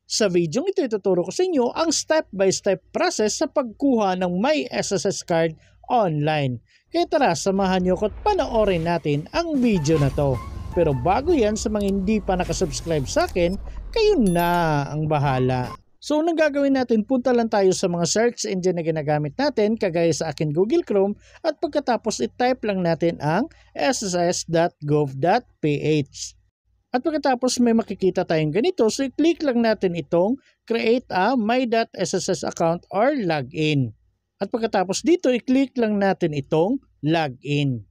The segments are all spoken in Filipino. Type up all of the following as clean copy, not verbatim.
Sa video ito, ituturo ko sa inyo ang step-by-step process sa pagkuha ng My SSS card online. Kaya tara, samahan niyo ko at panoorin natin ang video na to. Pero bago yan, sa mga hindi pa nakasubscribe sa akin, kayo na ang bahala. So, unang gagawin natin, punta lang tayo sa mga search engine na ginagamit natin, kagaya sa akin Google Chrome, at pagkatapos i-type lang natin ang sss.gov.ph. At pagkatapos may makikita tayong ganito, so i-click lang natin itong create a my.sss account or login. At pagkatapos dito, i-click lang natin itong login.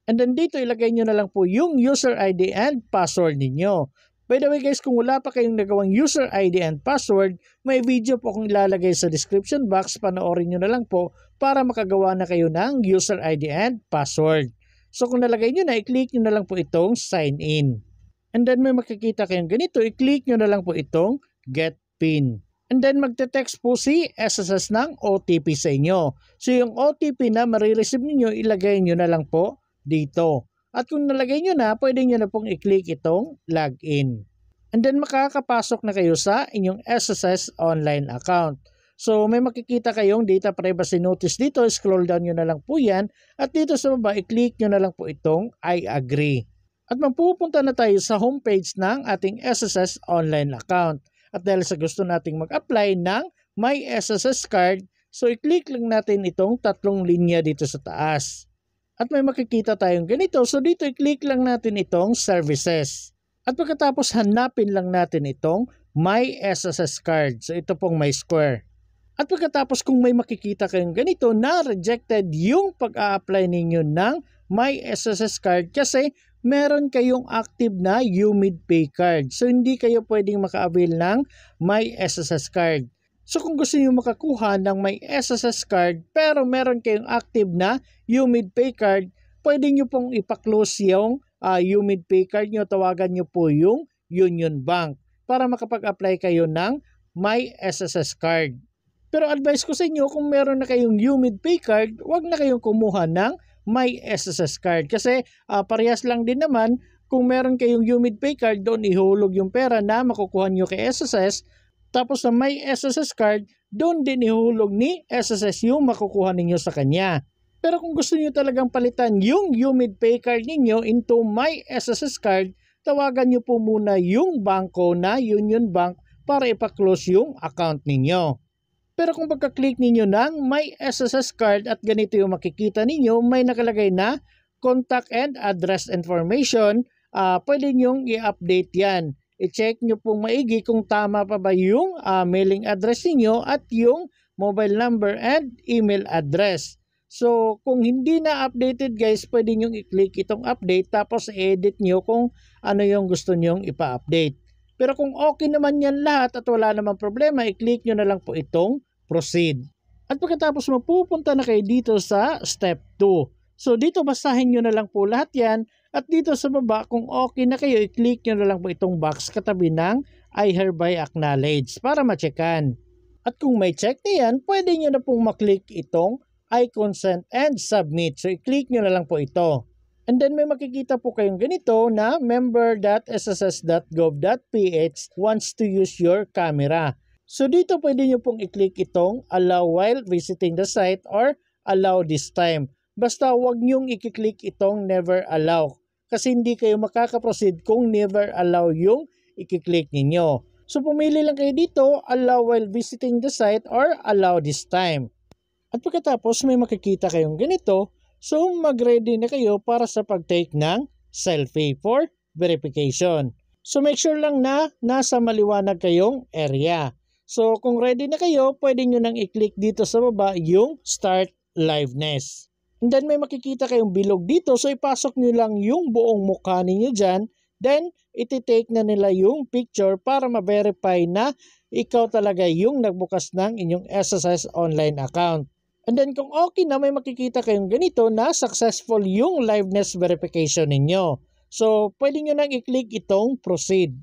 And then dito, ilagay nyo na lang po yung user ID and password ninyo. By the way guys, kung wala pa kayong nagawang user ID and password, may video po akong ilalagay sa description box, panoorin nyo na lang po para makagawa na kayo ng user ID and password. So kung nalagay nyo na, i-click nyo na lang po itong sign in. And then may makikita kayong ganito, i-click nyo na lang po itong get pin. And then magte-text po si SSS ng OTP sa inyo. So yung OTP na marireceive niyo, ilagay nyo na lang po dito. At kung nalagay nyo na, pwede nyo na pong i-click itong login. And then makakapasok na kayo sa inyong SSS online account. So may makikita kayong data privacy notice dito, scroll down nyo na lang po yan. At dito sa baba, i-click nyo na lang po itong I agree. At mapupunta na tayo sa homepage ng ating SSS online account. At dahil sa gusto nating mag-apply ng My SSS card, so i-click lang natin itong tatlong linya dito sa taas. At may makikita tayong ganito, so dito i-click lang natin itong services. At pagkatapos hanapin lang natin itong My SSS card. So ito pong My Square. At pagkatapos kung may makikita kayong ganito na rejected yung pag-a-apply ninyo ng My SSS card kasi meron kayong active na UMID Pay card. So hindi kayo pwedeng maka-avail ng My SSS card. So kung gusto niyo makakuha ng My SSS card pero meron kayong active na UMID Pay card, pwede niyo pong ipa-close yung UMID Pay card niyo, tawagan niyo po yung Union Bank para makapag-apply kayo ng My SSS card. Pero advice ko sa inyo, kung meron na kayong UMID Pay card, wag na kayong kumuha ng My SSS card kasi parehas lang din naman. Kung meron kayong UMID Pay card, doon ihulog yung pera na makukuha nyo kay SSS. Tapos sa My SSS card, doon din ihulog ni SSS yung makukuha ninyo sa kanya. Pero kung gusto niyo talagang palitan yung UMID Pay card ninyo into My SSS card, tawagan nyo po muna yung bangko na Union Bank para ipa-close yung account ninyo. Pero kung pagka-click ninyo ng My SSS card at ganito yung makikita ninyo, may nakalagay na contact and address information, pwede nyong i-update yan. I-check nyo pong maigi kung tama pa ba yung mailing address niyo at yung mobile number and email address. So kung hindi na updated guys, pwede nyong i-click itong update tapos i-edit nyo kung ano yung gusto nyong ipa-update. Pero kung okay naman yan lahat at wala namang problema, i-click nyo na lang po itong proceed. At pagkatapos mapupunta na kayo dito sa step 2. So dito basahin nyo na lang po lahat yan. At dito sa baba, kung okay na kayo, i-click nyo na lang po itong box katabi ng I hereby acknowledge para ma-checkan. At kung may check na yan, pwede nyo na pong maklik itong I consent and submit. So i-click nyo na lang po ito. And then may makikita po kayong ganito na member.sss.gov.ph wants to use your camera. So dito pwede nyo pong i-click itong allow while visiting the site or allow this time. Basta huwag nyong i-click itong never allow kasi hindi kayo makaka-proceed kung never allow yung i-click ninyo. So pumili lang kayo dito, allow while visiting the site or allow this time. At pagkatapos may makikita kayong ganito. So mag-ready na kayo para sa pag-take ng selfie for verification. So make sure lang na nasa maliwanag kayong area. So kung ready na kayo, pwede nyo nang i-click dito sa baba yung start liveness. And then may makikita kayong bilog dito. So ipasok nyo lang yung buong mukha ninyo dyan. Then iti-take na nila yung picture para ma-verify na ikaw talaga yung nagbukas ng inyong SSS online account. And then kung okay na, may makikita kayong ganito na successful yung liveness verification ninyo. So pwede nyo nang i-click itong proceed.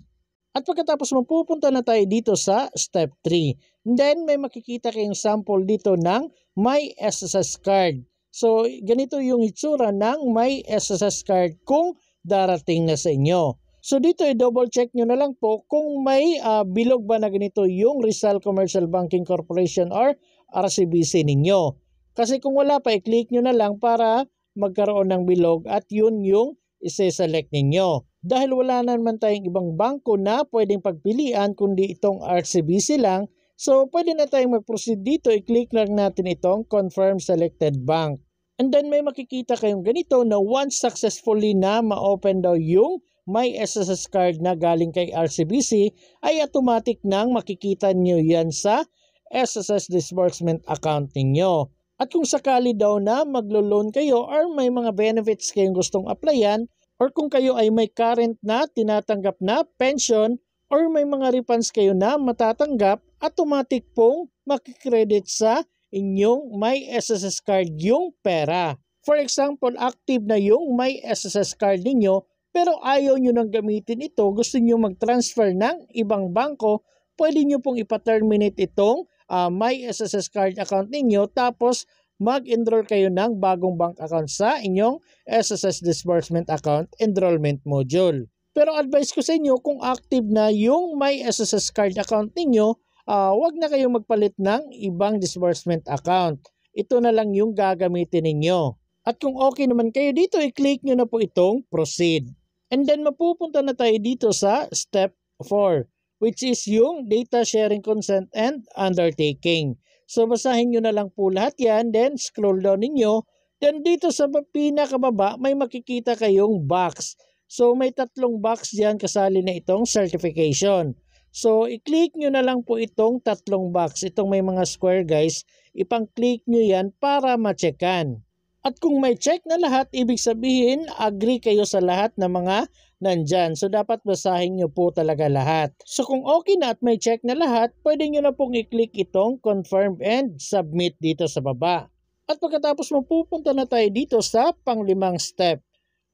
At pagkatapos mapupunta na tayo dito sa step 3. And then may makikita kayong sample dito ng My SSS card. So ganito yung itsura ng My SSS card kung darating na sa inyo. So dito i-double check nyo na lang po kung may bilog ba na ganito yung Rizal Commercial Banking Corporation or RCBC ninyo. Kasi kung wala pa, i-click nyo na lang para magkaroon ng bilog at yun yung ise-select ninyo. Dahil wala na naman tayong ibang bangko na pwedeng pagpilian kundi itong RCBC lang, so pwede na tayong mag-proceed dito. I-click lang natin itong Confirm Selected Bank. And then may makikita kayong ganito na once successfully na ma-open daw yung may SSS card na galing kay RCBC, ay automatic nang makikita nyo yan sa SSS disbursement account ninyo. At kung sakali daw na maglo-loan kayo or may mga benefits kayong gustong applyan, or kung kayo ay may current na tinatanggap na pension, or may mga refunds kayo na matatanggap, automatic pong makikredit sa inyong may SSS card yung pera. For example, active na yung may SSS card ninyo, pero ayaw nyo nang gamitin ito, gusto nyo mag-transfer ng ibang bangko, pwede nyo pong ipa-terminate itong my SSS card account ninyo, tapos mag-enroll kayo ng bagong bank account sa inyong SSS disbursement account enrollment module. Pero advice ko sa inyo, kung active na yung my SSS card account ninyo, wag na kayong magpalit ng ibang disbursement account. Ito na lang yung gagamitin ninyo. At kung okay naman kayo dito, i-click nyo na po itong proceed. And then mapupunta na tayo dito sa step 4, which is yung data sharing consent and undertaking. So basahin nyo na lang po lahat yan, then scroll down ninyo. Then dito sa pinakababa, may makikita kayong box. So may 3 box dyan kasali na itong certification. So i-click nyo na lang po itong 3 box. Itong may mga square guys, ipang-click nyo yan para ma-checkan. At kung may check na lahat, ibig sabihin agree kayo sa lahat ng mga nandyan. So dapat basahin nyo po talaga lahat. So kung okay na at may check na lahat, pwede nyo na pong i-click itong confirm and submit dito sa baba. At pagkatapos mapupunta na tayo dito sa pang-5 step.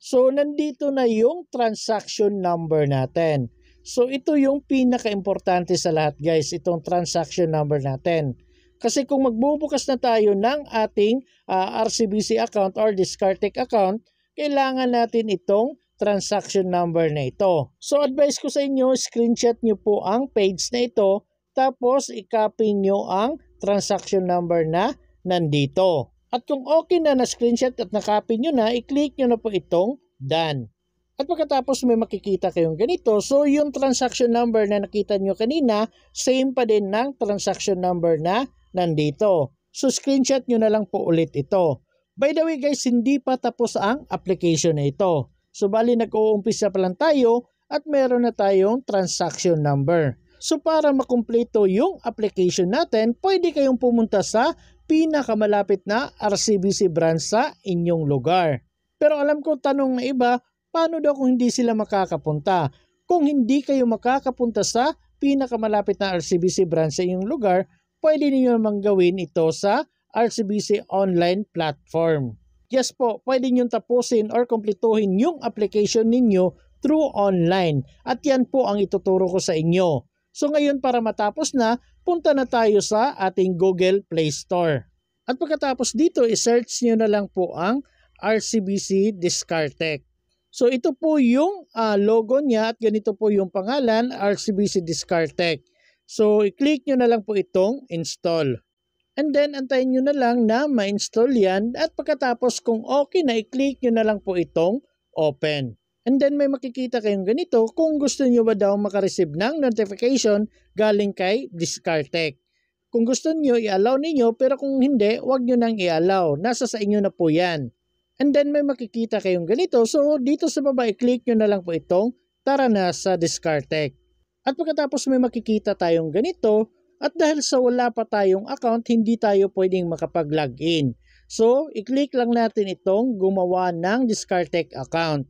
So nandito na yung transaction number natin. So ito yung pinaka-importante sa lahat guys, itong transaction number natin. Kasi kung magbubukas na tayo ng ating RCBC account or Discartec account, kailangan natin itong transaction number na ito. So advice ko sa inyo, screenshot nyo po ang page na ito, tapos i-copy nyo ang transaction number na nandito. At kung okay na na-screenshot at na-copy nyo na, i-click nyo na po itong done. At pagkatapos may makikita kayong ganito, so yung transaction number na nakita nyo kanina, same pa din ng transaction number na nandito. So screenshot nyo na lang po ulit ito. By the way guys, hindi pa tapos ang application na ito. So bali nag-uumpisa pa lang tayo at meron na tayong transaction number. So para makumpleto yung application natin, pwede kayong pumunta sa pinakamalapit na RCBC branch sa inyong lugar. Pero alam ko tanong na iba, paano daw kung hindi sila makakapunta? Kung hindi kayo makakapunta sa pinakamalapit na RCBC branch sa inyong lugar, pwede niyo namang gawin ito sa RCBC online platform. Yes po, pwede niyo tapusin or kumpletuhin yung application ninyo through online. At yan po ang ituturo ko sa inyo. So ngayon para matapos na, punta na tayo sa ating Google Play Store. At pagkatapos dito, i-search niyo na lang po ang RCBC Discartec. So ito po yung logo niya at ganito po yung pangalan, RCBC Discartec. So i-click nyo na lang po itong install. And then antayin nyo na lang na ma-install yan at pagkatapos kung okay na, i-click nyo na lang po itong open. And then may makikita kayong ganito kung gusto nyo ba daw makareceive ng notification galing kay Discartec. Kung gusto nyo, i-allow ninyo, pero kung hindi, wag nyo nang i-allow. Nasa sa inyo na po yan. And then may makikita kayong ganito. So dito sa baba, i-click nyo na lang po itong tara na sa Discartec. At pagkatapos may makikita tayong ganito, at dahil sa wala pa tayong account, hindi tayo pwedeng makapag-login. So i-click lang natin itong gumawa ng Discartec account.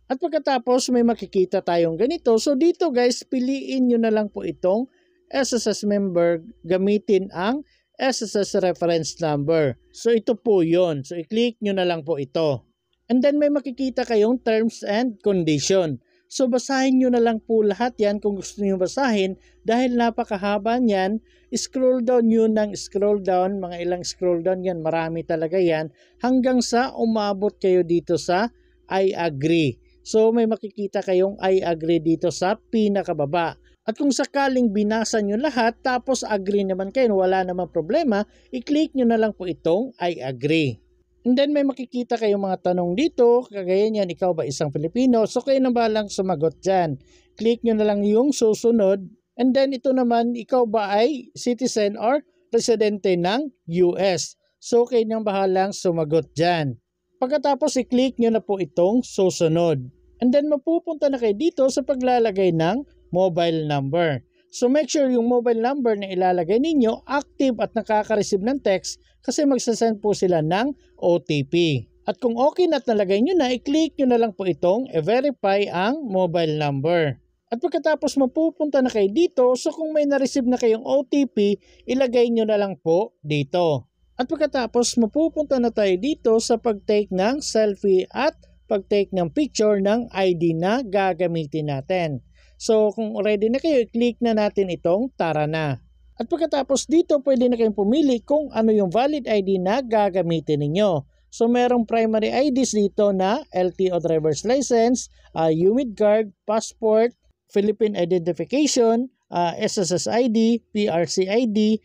At pagkatapos may makikita tayong ganito. So dito guys, piliin nyo na lang po itong SSS member, gamitin ang SSS reference number. So ito po yon. So i-click nyo na lang po ito. And then may makikita kayong terms and condition. So basahin nyo na lang po lahat yan kung gusto nyo basahin dahil napakahaba niyan. Scroll down nyo ng scroll down, mga ilang scroll down yan, marami talaga yan, hanggang sa umabot kayo dito sa I agree. So may makikita kayong I agree dito sa pinakababa. At kung sakaling binasa nyo lahat tapos agree naman kayo, wala namang problema, i-click nyo na lang po itong I agree. And then may makikita kayong mga tanong dito, kagaya niyan, ikaw ba isang Pilipino? So kayo na balang sumagot dyan. Click nyo na lang yung susunod. And then ito naman, ikaw ba ay citizen or residente ng US? So kayo nang bahalang sumagot dyan. Pagkatapos i-click nyo na po itong susunod. And then mapupunta na kayo dito sa paglalagay ng mobile number. So make sure yung mobile number na ilalagay ninyo active at nakaka-receive ng text kasi magsasend po sila ng OTP. At kung okay na at nalagay nyo na, i-click nyo na lang po itong i-verify ang mobile number. At pagkatapos mapupunta na kayo dito, so kung may na-receive na kayong OTP, ilagay nyo na lang po dito. At pagkatapos mapupunta na tayo dito sa pag-take ng selfie at pag-take ng picture ng ID na gagamitin natin. So kung ready na kayo, i-click na natin itong tara na. At pagkatapos dito, pwede na kayong pumili kung ano yung valid ID na gagamitin ninyo. So merong primary IDs dito na LTO driver's license, UMID card, passport, Philippine identification, SSS ID, PRC ID,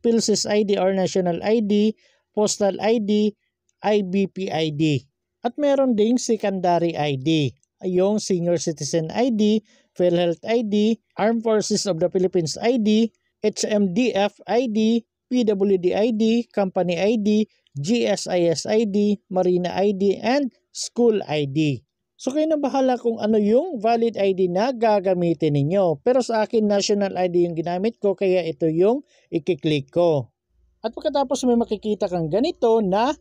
PhilSys ID or National ID, Postal ID, IBP ID. At meron ding secondary ID, yung Senior Citizen ID, PhilHealth ID, Armed Forces of the Philippines ID, HMDF ID, PWD ID, Company ID, GSIS ID, Marina ID, and School ID. So kayo na bahala kung ano yung valid ID na gagamitin ninyo. Pero sa akin, National ID yung ginamit ko, kaya ito yung i-click ko. At pagkatapos may makikita kang ganito na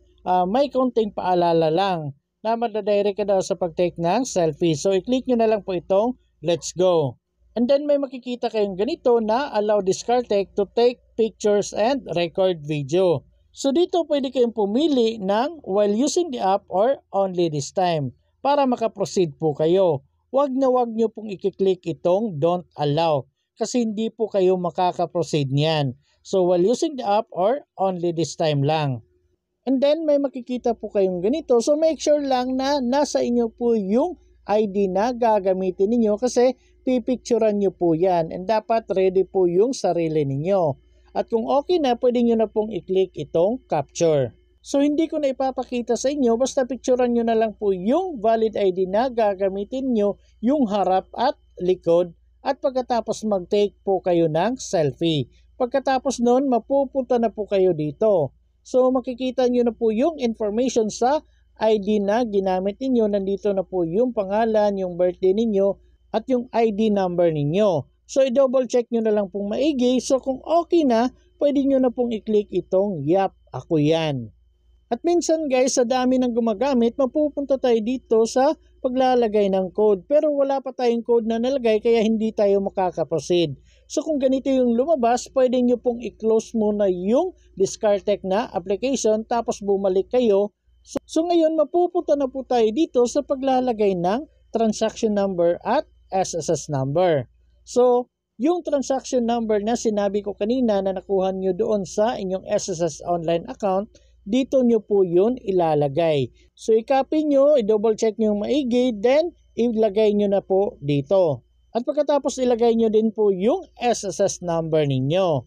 may konting paalala lang na madadirect ka daw sa pag-take ng selfie. So i-click nyo na lang po itong let's go. And then may makikita kayong ganito na allow Discartech to take pictures and record video. So dito pwede kayong pumili ng while using the app or only this time para makaproceed po kayo. Wag nyo pong i-click itong don't allow kasi hindi po kayo makakaproceed niyan. So while using the app or only this time lang. And then may makikita po kayong ganito. So make sure lang na nasa inyo po yung ID na gagamitin ninyo kasi pipicturan nyo po yan. And dapat ready po yung sarili ninyo. At kung okay na, pwede nyo na pong i-click itong capture. So hindi ko na ipapakita sa inyo, basta picturan nyo na lang po yung valid ID na gagamitin nyo, yung harap at likod. At pagkatapos mag-take po kayo ng selfie. Pagkatapos nun, mapupunta na po kayo dito. So makikita nyo na po yung information sa ID na ginamit ninyo. Nandito na po yung pangalan, yung birthday ninyo at yung ID number ninyo. So i-double check nyo na lang pong maigi. So kung okay na, pwede nyo na pong i-click itong yap, ako yan. At minsan guys, sa dami ng gumagamit, mapupunta tayo dito sa paglalagay ng code. Pero wala pa tayong code na nalagay kaya hindi tayo makakaproceed. So kung ganito yung lumabas, pwede nyo pong i-close muna yung Discartech na application tapos bumalik kayo. So ngayon mapupunta na po tayo dito sa paglalagay ng transaction number at SSS number. So yung transaction number na sinabi ko kanina na nakuha nyo doon sa inyong SSS online account, dito nyo po yun ilalagay. So i-copy nyo, i-double check nyo maigi, then ilagay nyo na po dito. At pagkatapos ilagay nyo din po yung SSS number ninyo.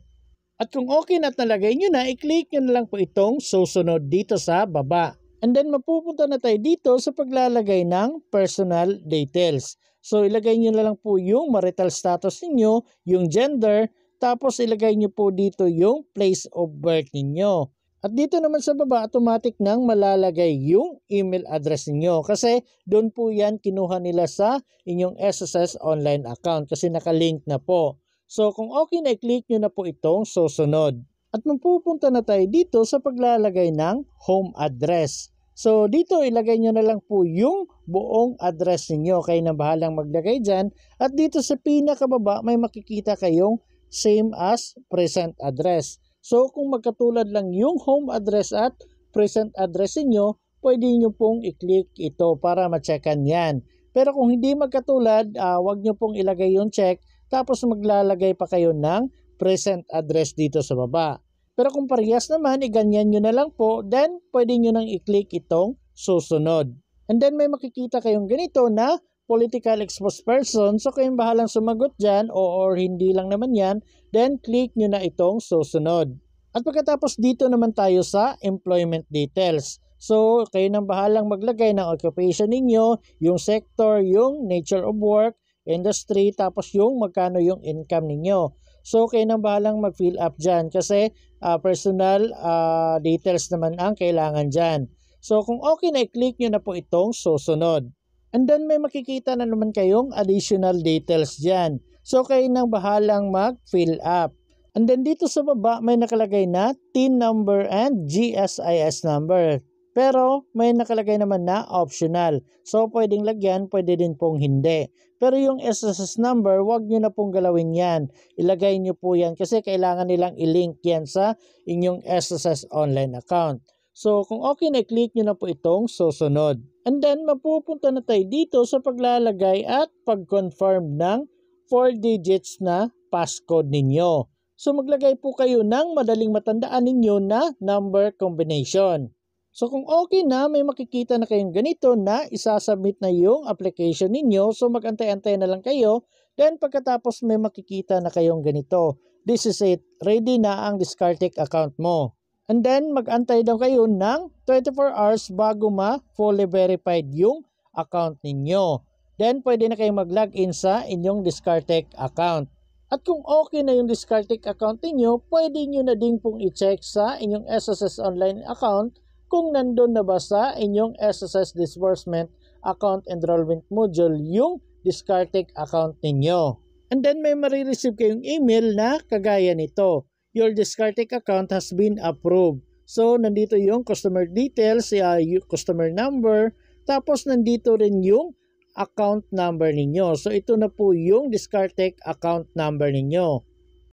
At kung okay na at nalagay nyo na, i-click nyo na lang po itong susunod dito sa baba. And then mapupunta na tayo dito sa paglalagay ng personal details. So ilagay nyo na lang po yung marital status ninyo, yung gender, tapos ilagay nyo po dito yung place of birth ninyo. At dito naman sa baba, automatic nang malalagay yung email address niyo kasi doon po yan kinuha nila sa inyong SSS online account kasi nakalink na po. So kung okay na, i-click nyo na po itong susunod. At mapupunta na tayo dito sa paglalagay ng home address. So dito ilagay nyo na lang po yung buong address niyo. Kayo na bahalang maglagay dyan. At dito sa pinakababa may makikita kayong same as present address. So kung magkatulad lang yung home address at present address niyo, pwede nyo pong i-click ito para ma-checkan yan. Pero kung hindi magkatulad, wag nyo pong ilagay yung check tapos maglalagay pa kayo ng present address dito sa baba. Pero kung parehas naman, ganyan nyo na lang po, then pwede nyo nang i-click itong susunod. And then may makikita kayong ganito na political exposed person. So kayong bahalang sumagot dyan or hindi lang naman yan. Then click nyo na itong susunod. At pagkatapos dito naman tayo sa employment details. So kayo nang bahalang maglagay ng occupation ninyo, yung sector, yung nature of work, industry, tapos yung magkano yung income ninyo. So kayo nang bahalang mag-fill up dyan kasi personal details naman ang kailangan dyan. So kung okay na, i-click nyo na po itong susunod. And then may makikita na naman kayong additional details dyan. So kayo nang bahalang mag-fill up. And then dito sa baba may nakalagay na TIN number and GSIS number. Pero may nakalagay naman na optional. So pwedeng lagyan, pwede din pong hindi. Pero yung SSS number, wag nyo na pong galawin yan. Ilagay nyo po yan kasi kailangan nilang i-link yan sa inyong SSS online account. So kung okay na, click nyo na po itong susunod. And then mapupunta na tayo dito sa paglalagay at pag-confirm ng 4 digits na passcode ninyo. So maglagay po kayo ng madaling matandaan ninyo na number combination. So kung okay na, may makikita na kayong ganito na isasubmit na yung application ninyo. So mag-antay-antay na lang kayo. Then pagkatapos may makikita na kayong ganito. This is it. Ready na ang Discartec account mo. And then mag-antay daw kayo ng 24 hours bago ma-fully verified yung account ninyo. Then pwede na kayong mag-login sa inyong Discartec account. At kung okay na yung Discartec account ninyo, pwede nyo na din pong i-check sa inyong SSS online account kung nandun na ba sa inyong SSS disbursement account enrollment module yung Discartec account ninyo. And then may marireceive kayong email na kagaya nito. Your Discartec account has been approved. So, nandito yung customer details, customer number, tapos nandito rin yung account number ninyo. So, ito na po yung Discartec account number ninyo.